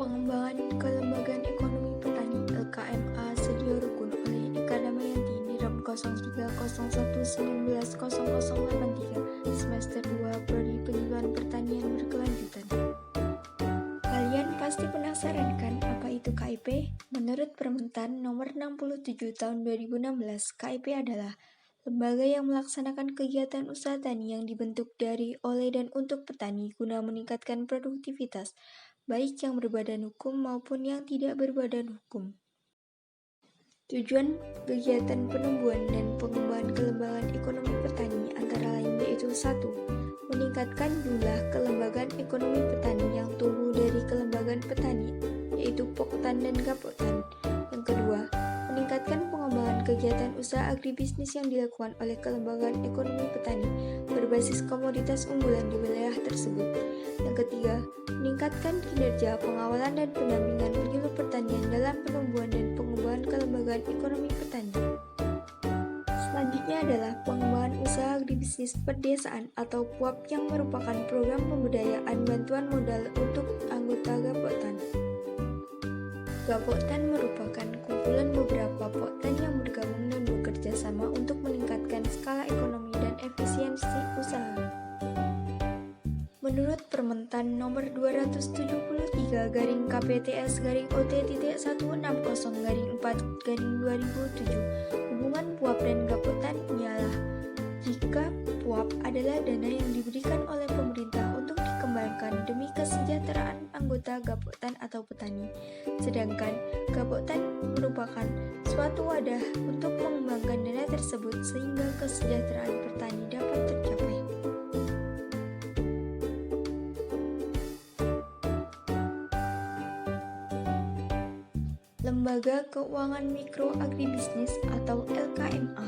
Pengembangan Kelembagaan Ekonomi Petani (LKMA) Sedia Rukun oleh Ika Damayanti Nirab 03.01.19.0083 Semester 2 Prodi Penyuluhan Pertanian Berkelanjutan. Kalian pasti penasaran kan apa itu KIP? Menurut Permentan Nomor 67 Tahun 2016, KIP adalah lembaga yang melaksanakan kegiatan usaha tani yang dibentuk dari, oleh, dan untuk petani guna meningkatkan produktivitas, baik yang berbadan hukum maupun yang tidak berbadan hukum. Tujuan kegiatan penumbuhan dan pengembangan kelembagaan ekonomi petani antara lain yaitu 1. Meningkatkan jumlah kelembagaan ekonomi petani yang tumbuh dari kelembagaan petani, yaitu Poktan dan Gapoktan. Yang kedua, meningkatkan pengembangan kegiatan usaha agribisnis yang dilakukan oleh kelembagaan ekonomi petani berbasis komoditas unggulan di wilayah tersebut. Yang ketiga, meningkatkan kinerja pengawalan dan pendampingan penyuluh pertanian dalam penumbuhan dan pengembangan kelembagaan ekonomi petani. Selanjutnya adalah pengembangan usaha agribisnis perdesaan atau PUAP yang merupakan program pemberdayaan bantuan modal untuk anggota Gapoktan. Gapoktan merupakan kumpulan beberapa poktan yang bergabung dan bekerja sama untuk meningkatkan skala ekonomi dan efisiensi usaha. Menurut Permentan Nomor 270/OT.160/4/2007, hubungan PUAP dan Gapoktan ialah jika PUAP adalah dana yang diberikan oleh pemerintah untuk dikembangkan demi kesejahteraan anggota Gapoktan atau petani, sedangkan Gapoktan merupakan suatu wadah untuk mengembangkan dana tersebut sehingga kesejahteraan petani dapat tercapai. Lembaga Keuangan Mikro Agribisnis atau LKMA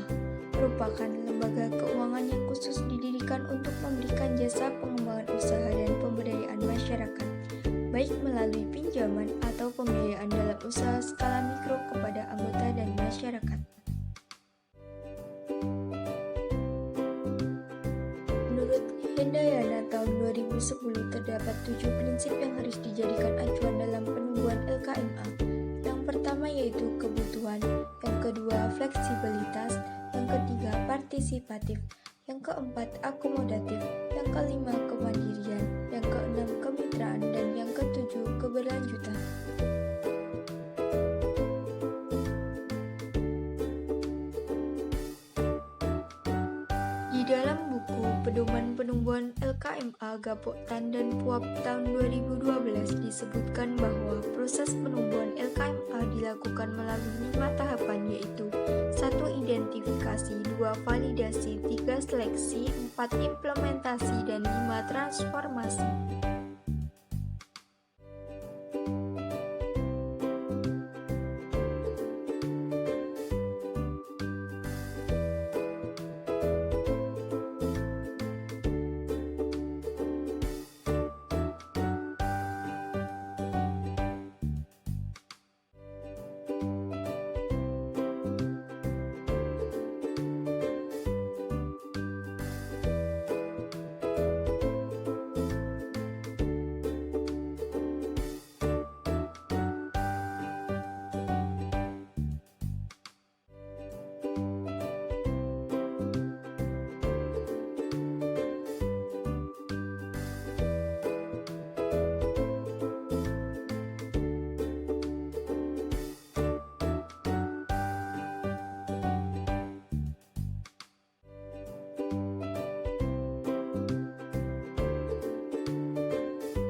merupakan lembaga keuangan yang khusus didirikan untuk memberikan jasa pengembangan usaha dan pemberdayaan masyarakat, baik melalui pinjaman atau pembiayaan dalam usaha skala mikro kepada anggota dan masyarakat. Menurut Hendayana tahun 2010 terdapat 7 prinsip yang harus dijadikan acuan dalam penumbuhan LKMA. Yang pertama yaitu kebutuhan, yang kedua fleksibilitas, yang ketiga partisipatif, yang keempat akomodatif, yang kelima kemandirian, yang keenam kemitraan, dan yang ketujuh keberlanjutan. Di dalam buku Pedoman Penumbuhan LKMA Gapoktan dan PUAP tahun 2012 disebutkan bahwa proses penumbuhan LKMA dilakukan melalui 5 tahapan yaitu 1. Identifikasi, 2. Validasi, 3. Seleksi, 4. Implementasi, dan 5. Transformasi.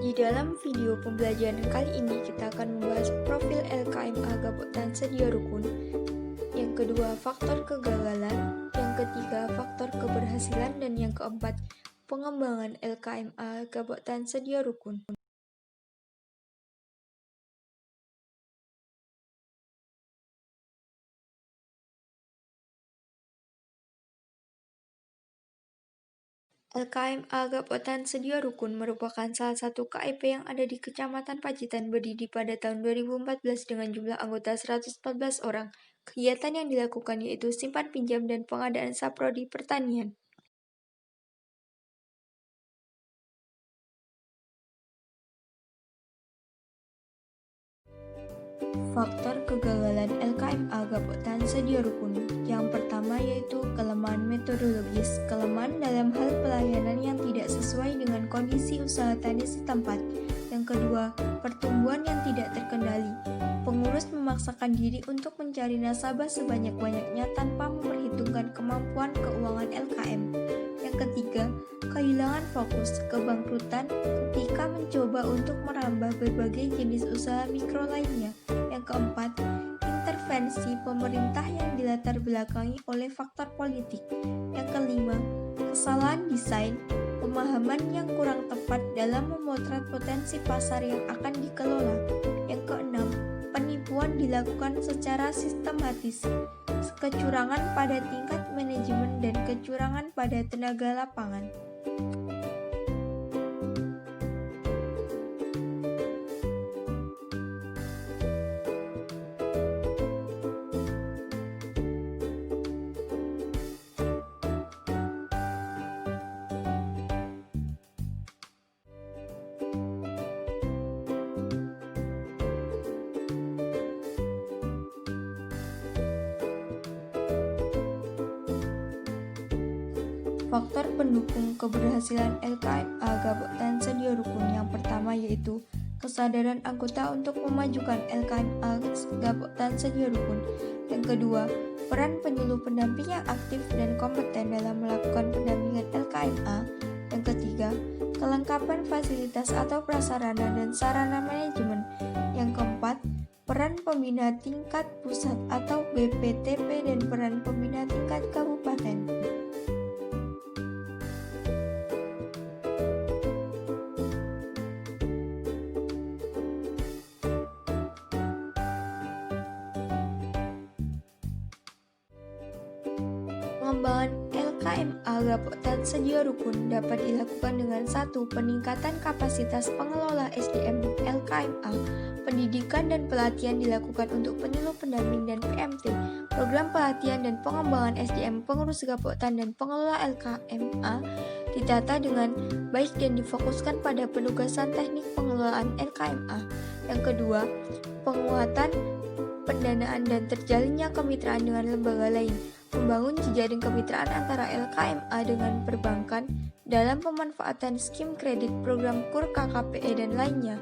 Di dalam video pembelajaran kali ini kita akan membahas profil LKMA Gapoktan Sedia Rukun, yang kedua faktor kegagalan, yang ketiga faktor keberhasilan, dan yang keempat pengembangan LKMA Gapoktan Sedia Rukun. LKMA Gapoktan Sedia Rukun merupakan salah satu KIP yang ada di Kecamatan Pacitan berdiri pada tahun 2014 dengan jumlah anggota 114 orang. Kegiatan yang dilakukan yaitu simpan pinjam dan pengadaan saprodi pertanian. Faktor kegagalan LKMA Gapoktan Sedia Rukun. Yang pertama yaitu kelemahan metodologis, kelemahan dalam hal pelayanan yang tidak sesuai dengan kondisi usaha tani setempat. Yang kedua, pertumbuhan yang tidak terkendali. Pengurus memaksakan diri untuk mencari nasabah sebanyak-banyaknya tanpa memperhitungkan kemampuan keuangan LKM. Yang ketiga, kehilangan fokus, kebangkrutan ketika mencoba untuk merambah berbagai jenis usaha mikro lainnya. Yang keempat, intervensi pemerintah yang dilatar belakangi oleh faktor politik. Yang kelima, kesalahan desain, pemahaman yang kurang tepat dalam memotret potensi pasar yang akan dikelola. Yang keenam, penipuan dilakukan secara sistematis, kecurangan pada tingkat manajemen dan kecurangan pada tenaga lapangan. Faktor pendukung keberhasilan LKMA Gapoktan Sedia Rukun yang pertama yaitu kesadaran anggota untuk memajukan LKMA Gapoktan Sedia Rukun. Yang kedua, peran penyuluh pendamping yang aktif dan kompeten dalam melakukan pendampingan LKMA. Yang ketiga, kelengkapan fasilitas atau prasarana dan sarana manajemen. Yang keempat, peran pembina tingkat pusat atau BPTP dan peran pembina tingkat kabupaten. Pengembangan LKMA Gapoktan Sedia Rukun dapat dilakukan dengan 1. Peningkatan kapasitas pengelola SDM LKMA. Pendidikan dan pelatihan dilakukan untuk penyuluh pendamping dan PMT. Program pelatihan dan pengembangan SDM pengurus Gapoktan dan pengelola LKMA ditata dengan baik dan difokuskan pada penugasan teknik pengelolaan LKMA. Yang kedua, penguatan pendanaan dan terjalinnya kemitraan dengan lembaga lain. Membangun jejaring kemitraan antara LKMA dengan perbankan dalam pemanfaatan skim kredit, program KUR, KKPE, dan lainnya.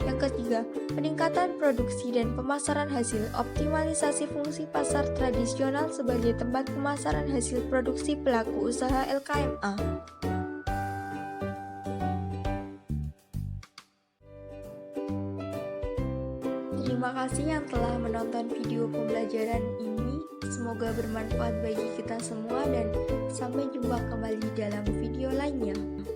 Yang ketiga, peningkatan produksi dan pemasaran hasil, optimalisasi fungsi pasar tradisional sebagai tempat pemasaran hasil produksi pelaku usaha LKMA. Terima kasih yang telah menonton video pembelajaran ini. Semoga bermanfaat bagi kita semua dan sampai jumpa kembali dalam video lainnya.